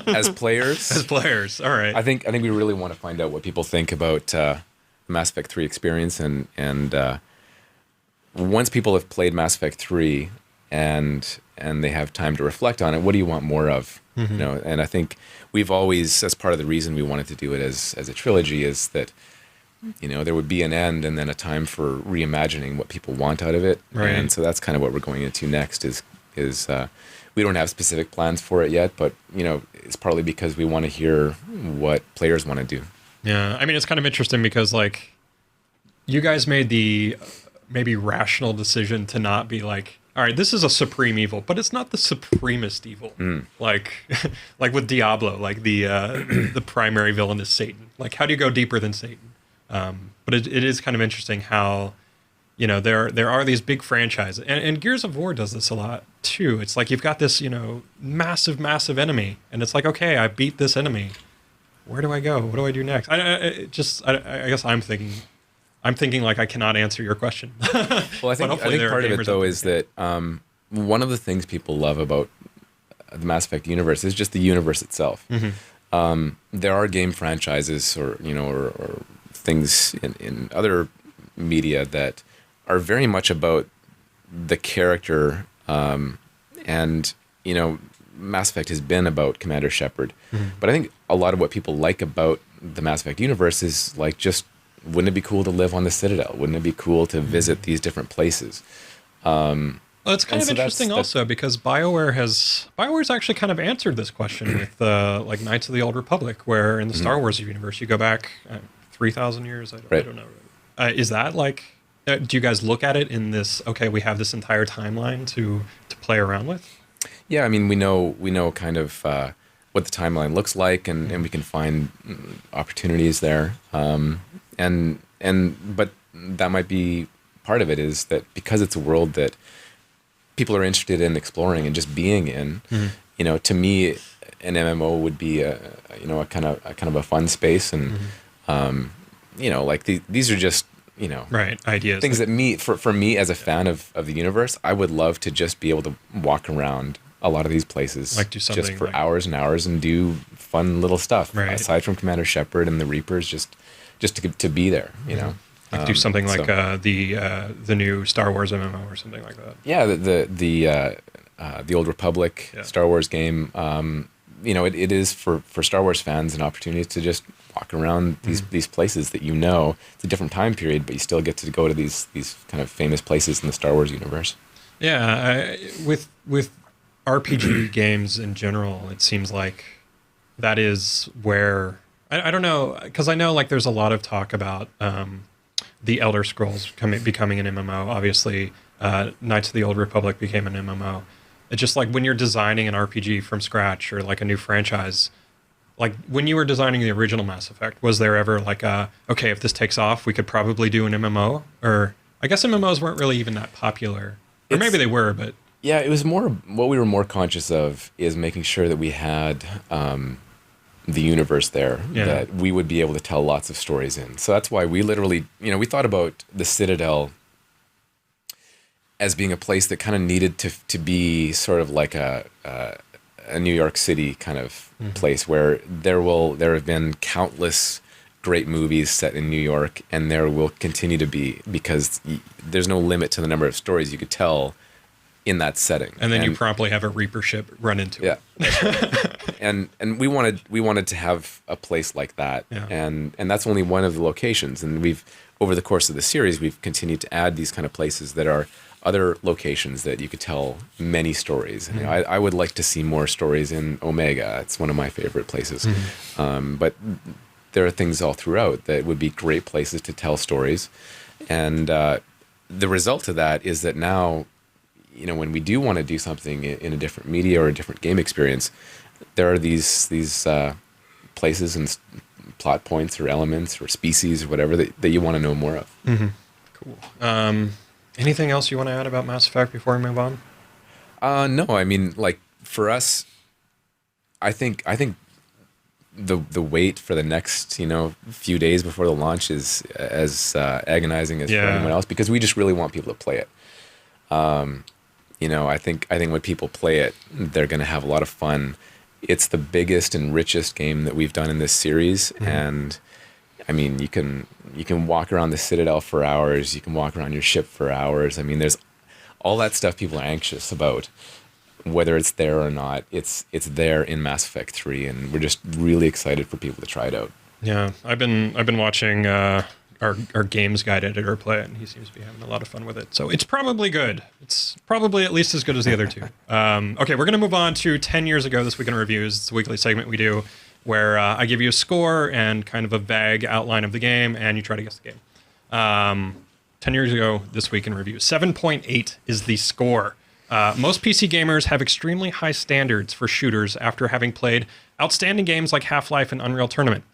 as players. as players? All right. I think we really want to find out what people think about the Mass Effect 3 experience, and once people have played Mass Effect 3 and they have time to reflect on it, what do you want more of? And I think we've always, as part of the reason we wanted to do it as a trilogy, is that there would be an end and then a time for reimagining what people want out of it. Right. And so that's kind of what we're going into next. Is we don't have specific plans for it yet, but it's partly because we want to hear what players want to do. Yeah, I mean, it's kind of interesting because, like, you guys made the maybe rational decision to not be like, all right, this is a supreme evil, but it's not the supremest evil. Like, like with Diablo, like the primary villain is Satan. Like, how do you go deeper than Satan? But it is kind of interesting how, there are these big franchises, and Gears of War does this a lot too. It's like you've got this, massive enemy, and it's like, okay, I beat this enemy. Where do I go? What do I do next? I guess I'm thinking like I cannot answer your question. Well, I think part of it though is that one of the things people love about the Mass Effect universe is just the universe itself. There are game franchises or things in other media that are very much about the character, and Mass Effect has been about Commander Shepard. But I think a lot of what people like about the Mass Effect universe is like just, wouldn't it be cool to live on the Citadel? Wouldn't it be cool to visit these different places? Well, it's kind of interesting also because BioWare's actually kind of answered this question with like Knights of the Old Republic, where in the Star Wars universe you go back 3,000 years. I don't know. Is that like? Do you guys look at it in this? Okay, we have this entire timeline to play around with. Yeah, I mean, we know kind of what the timeline looks like, and we can find opportunities there. But that might be part of it, is that because it's a world that people are interested in exploring and just being in. To me, an MMO would be a kind of a fun space, and like these are just right ideas, things that for me as a fan of the universe, I would love to just be able to walk around a lot of these places, like do something just for like, hours and hours and do fun little stuff, right, aside from Commander Shepard and the Reapers, just to be there, Like do something like the new Star Wars MMO or something like that. Yeah, the Old Republic Star Wars game. It is for Star Wars fans an opportunity to just walk around these places that it's a different time period, but you still get to go to these kind of famous places in the Star Wars universe. Yeah, with RPG games in general, it seems like that is where I don't know, because I know like there's a lot of talk about the Elder Scrolls becoming an MMO. Obviously, Knights of the Old Republic became an MMO. It's just like when you're designing an RPG from scratch or like a new franchise, like when you were designing the original Mass Effect, was there ever like okay, if this takes off, we could probably do an MMO? Or I guess MMOs weren't really even that popular. Or maybe they were, but... Yeah, it was more, what we were more conscious of is making sure that we had the universe there, that we would be able to tell lots of stories in. So that's why we literally, we thought about the Citadel as being a place that kind of needed to be sort of like a New York City kind of place where there have been countless great movies set in New York, and there will continue to be, because there's no limit to the number of stories you could tell in that setting. And then you promptly have a Reaper ship run into it. and we wanted to have a place like that. Yeah. And that's only one of the locations. And we've, over the course of the series, we've continued to add these kind of places that are other locations that you could tell many stories. And I would like to see more stories in Omega. It's one of my favorite places. But there are things all throughout that would be great places to tell stories. And the result of that is that now, when we do want to do something in a different media or a different game experience, there are these places and plot points or elements or species or whatever that you want to know more of. Cool. Anything else you want to add about Mass Effect before we move on? No, I mean, like, for us, I think the wait for the next few days before the launch is as agonizing as for anyone else, because we just really want people to play it. I think when people play it, they're going to have a lot of fun. It's the biggest and richest game that we've done in this series, and I mean, you can walk around the Citadel for hours. You can walk around your ship for hours. I mean, there's all that stuff people are anxious about. Whether it's there or not, it's there in Mass Effect 3, and we're just really excited for people to try it out. Yeah, I've been watching our games guide editor play it, and he seems to be having a lot of fun with it. So it's probably good. It's probably at least as good as the other two. Okay, we're going to move on to 10 years ago this week in reviews. It's a weekly segment we do where I give you a score and kind of a vague outline of the game, and you try to guess the game. 10 years ago this week in review, 7.8 is the score. Most PC gamers have extremely high standards for shooters after having played outstanding games like Half-Life and Unreal Tournament.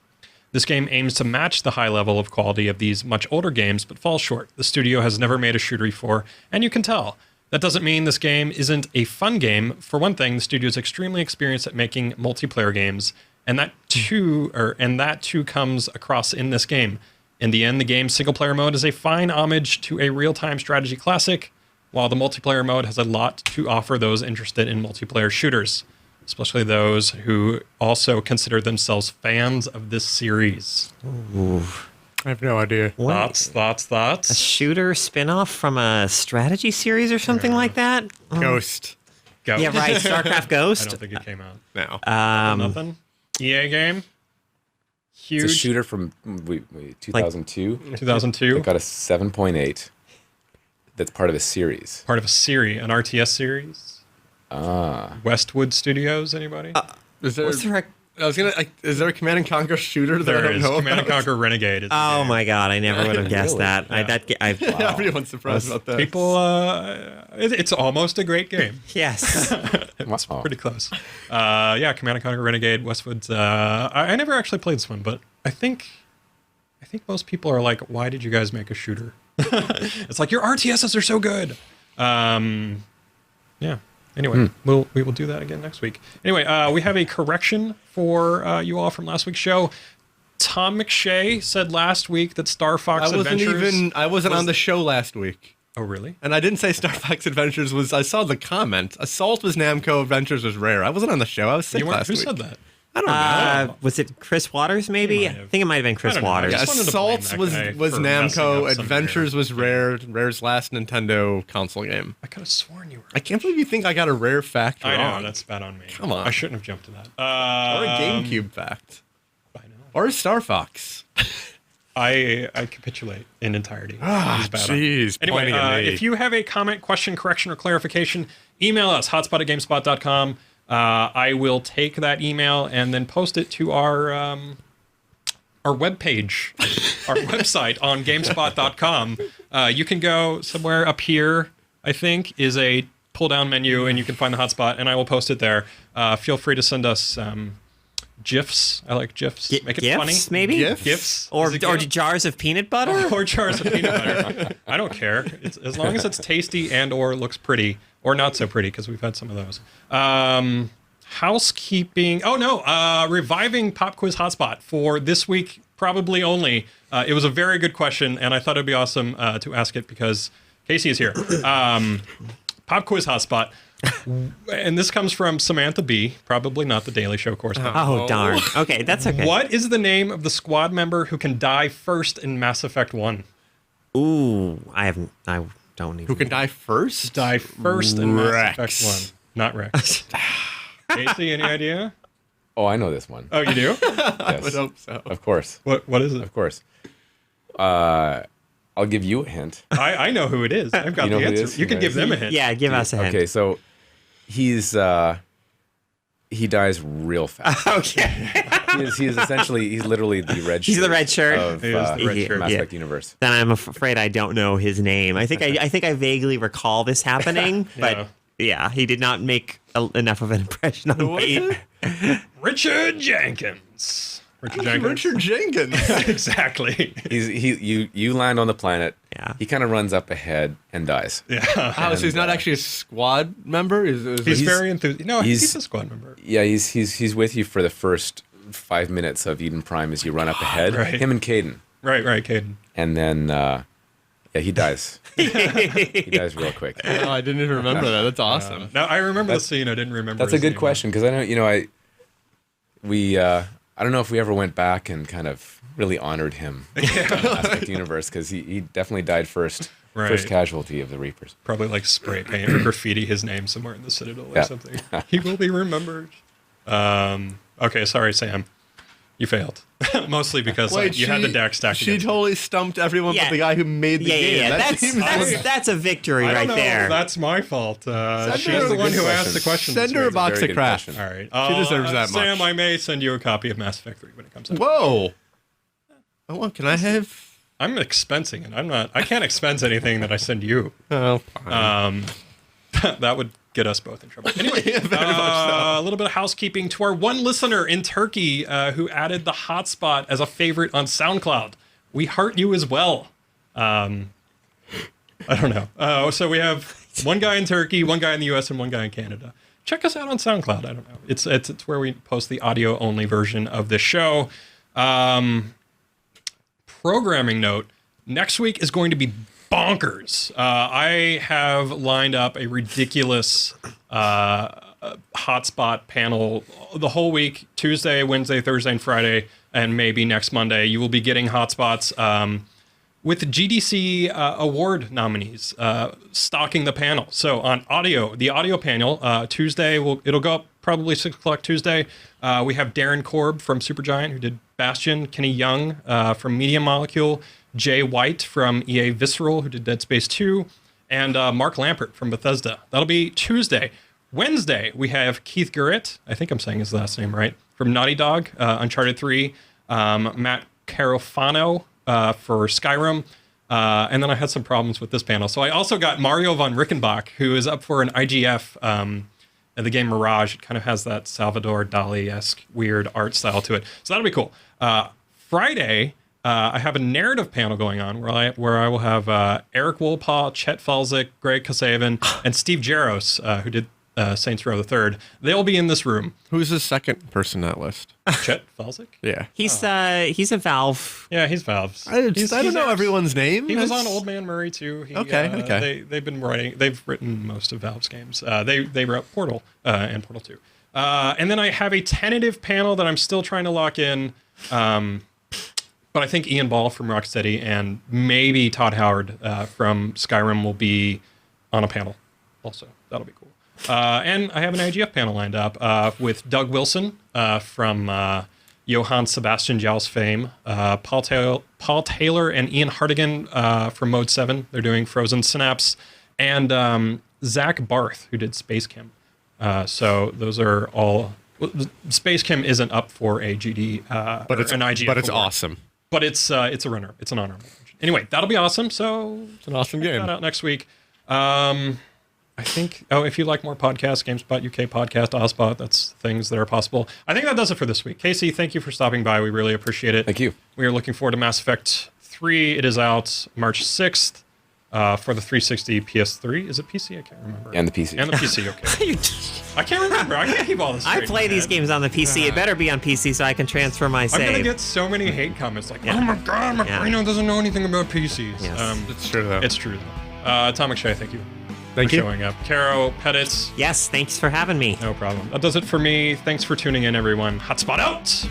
This game aims to match the high level of quality of these much older games, but falls short. The studio has never made a shooter before, and you can tell. That doesn't mean this game isn't a fun game. For one thing, the studio is extremely experienced at making multiplayer games, and that too comes across in this game. In the end, the game's single-player mode is a fine homage to a real-time strategy classic, while the multiplayer mode has a lot to offer those interested in multiplayer shooters, especially those who also consider themselves fans of this series. Ooh. I have no idea. Thoughts? A shooter spin-off from a strategy series or something like that? Ghost. Yeah, right. StarCraft Ghost. I don't think it came out. No. Nothing? EA game? Huge. It's a shooter from 2002. 2002. It got a 7.8. That's part of a series. Part of a series, an RTS series. Westwood Studios, anybody? Is there? Was there a Is there a Command and Conquer shooter that I there don't is. know Command and about? Conquer Renegade. Is the Oh game. my god, I never would have guessed Really? that. Yeah. Everyone's surprised about that. People, it's almost a great game. Yes. It's Wow. pretty close. Yeah, Command and Conquer Renegade, Westwood's. I never actually played this one, but I think most people are like, "Why did you guys make a shooter?" It's like your RTSs are so good. Yeah. Anyway, we will do that again next week. Anyway, we have a correction for you all from last week's show. Tom McShay said last week that Star Fox Adventures. I wasn't on the show last week. Oh, really? And I didn't say Star Fox Adventures was. I saw the comment. Assault was Namco. Adventures was Rare. I wasn't on the show. I was sick last Who week. said that? I don't know. Was it Chris Waters, maybe? He I might have. think it might have been I Chris don't know. Waters. I just wanted to blame Assault that was guy was for messing Namco. up some Adventures was Rare. Rare's last Nintendo console game. I could have sworn you were. I can't believe you think I got a Rare fact wrong. I know, that's bad on me. Come on. I shouldn't have jumped to that. Or a GameCube fact. I know. Or a Star Fox. I capitulate in entirety. Ah, It's bad on me. jeez. Anyway, pointing at me. if you have a comment, question, correction, or clarification, email us, hotspot@gamespot.com. I will take that email and then post it to our our webpage, our website on GameSpot.com. You can go somewhere up here, I think, is a pull-down menu, and you can find the hotspot, and I will post it there. Feel free to send us GIFs. I like GIFs. Make it GIFs, funny. maybe? GIFs. Or Is it or GIF? jars of peanut butter? Or jars of peanut butter. I don't care. It's, as long as it's tasty and or looks pretty, or not so pretty, because we've had some of those. Housekeeping. Oh, no. Reviving Pop Quiz Hotspot for this week, probably only. It was a very good question, and I thought it'd be awesome to ask it because Casey is here. Pop Quiz Hotspot. And this comes from Samantha B., probably not the Daily Show correspondent. Oh, darn. Okay, that's okay. What is the name of the squad member who can die first in Mass Effect 1? Ooh, I don't even. Who can die first? Die first in Mass Rex. Effect 1. Not Rex. Casey, any idea? Oh, I know this one. Oh, you do? I would Yes, hope so. of course, What is it? of course. I'll give you a hint. I know who it is. I've got You know the who it answer. is? You can You give guys- them a hint. Yeah, give us a hint. Okay, so he dies real fast. Okay. He's essentially, he's literally the red shirt. He's the red shirt. of He is the red shirt. Mass Yeah. Effect universe. Then I'm afraid I don't know his name. I think I vaguely recall this happening, but yeah, he did not make enough of an impression on was me. it? Richard Jenkins. Richard Jenkins. Richard Jenkins. exactly. You land on the planet. Yeah. He kind of runs up ahead and dies. Yeah. Oh, so he's not actually a squad member? He's very enthusiastic. No, he's a squad member. Yeah, he's with you for the first 5 minutes of Eden Prime as you run up ahead. Right. Him and Caden. Right, Caden. And then he dies. He dies real quick. Oh, I didn't even remember that. That's awesome. Now, I remember the scene. I didn't remember That's a his good name. question because I don't know if we ever went back and kind of really honored him in Mass Effect universe because he definitely died first casualty of the Reapers. Probably like spray paint or graffiti his name somewhere in the Citadel or Yeah. something. He will be remembered. Okay, sorry, Sam. You failed. Mostly because you had the deck stacked She against you. totally stumped everyone Yeah. but the guy who made the game. Yeah. That seems That's a victory I right don't know. there. That's my fault. She's her the a one good who question. asked the question. Send her a box Very of good crap. question. All right. She deserves that Sam, much. I may send you a copy of Mass Effect 3 when it comes out. Whoa. Oh, can I have? I'm expensing it. I can't expense anything that I send you. Oh, fine. That would get us both in trouble. Anyway, a little bit of housekeeping to our one listener in Turkey who added the hotspot as a favorite on SoundCloud. We heart you as well. I don't know. So we have one guy in Turkey, one guy in the US, and one guy in Canada. Check us out on SoundCloud. I don't know. It's where we post the audio only version of this show. Programming note: next week is going to be bonkers. I have lined up a ridiculous hotspot panel the whole week, Tuesday, Wednesday, Thursday, and Friday, and maybe next Monday. You will be getting hotspots with GDC award nominees stocking the panel. So on audio, the audio panel, Tuesday, it'll go up probably 6 o'clock Tuesday. We have Darren Korb from Supergiant, who did Bastion, Kenny Young from Media Molecule, Jay White from EA Visceral, who did Dead Space 2, and Mark Lampert from Bethesda. That'll be Tuesday. Wednesday, we have Keith Garrett, I think I'm saying his last name right, from Naughty Dog, Uncharted 3, Matt Carofano for Skyrim, and then I had some problems with this panel. So I also got Mario von Rickenbach, who is up for an IGF the game Mirage. It kind of has that Salvador Dali-esque weird art style to it. So that'll be cool. Friday, I have a narrative panel going on where I will have Eric Wolpaw, Chet Falzik, Greg Kasavin, and Steve Jaros, who did Saints Row the Third. They'll be in this room. Who's the second person on that list? Chet Falzik? Yeah. He's a Valve. Yeah, he's Valve's. I don't know everyone's name. He was on That's- Old Man Murray too. Okay. They've written most of Valve's games. They wrote Portal and Portal 2. And then I have a tentative panel that I'm still trying to lock in. But I think Ian Ball from Rocksteady and maybe Todd Howard from Skyrim will be on a panel also. That'll be cool. And I have an IGF panel lined up with Doug Wilson from Johann Sebastian Jau's fame, Paul Taylor and Ian Hartigan from Mode 7. They're doing Frozen Synapse. And Zach Barth, who did Space Kim. So those are all Well, Space Kim isn't up for a GD, But it's an IGF but it's award. awesome. But it's a runner. It's an honorable mention. Anyway, that'll be awesome. So It's an awesome check game. that out next week. I think. Oh, if you like more podcasts, GameSpot UK podcast, HotSpot. That's things that are possible. I think that does it for this week. Casey, thank you for stopping by. We really appreciate it. Thank you. We are looking forward to Mass Effect 3. It is out March 6th for the 360 PS3. Is it PC? I can't remember. And the PC. And the PC. Okay. I can't remember. I can't keep all this. I straight play in my these head. games on the PC. It better be on PC so I can transfer my I'm save. gonna get so many hate comments like, "Oh my god, my brain doesn't know anything about PCs." Yes. It's true though. It's true though. Atomic Shy, thank you Thank for you. showing up. Caro, Pettis, Yes, thanks for having me. no problem. That does it for me. Thanks for tuning in, everyone. Hotspot out.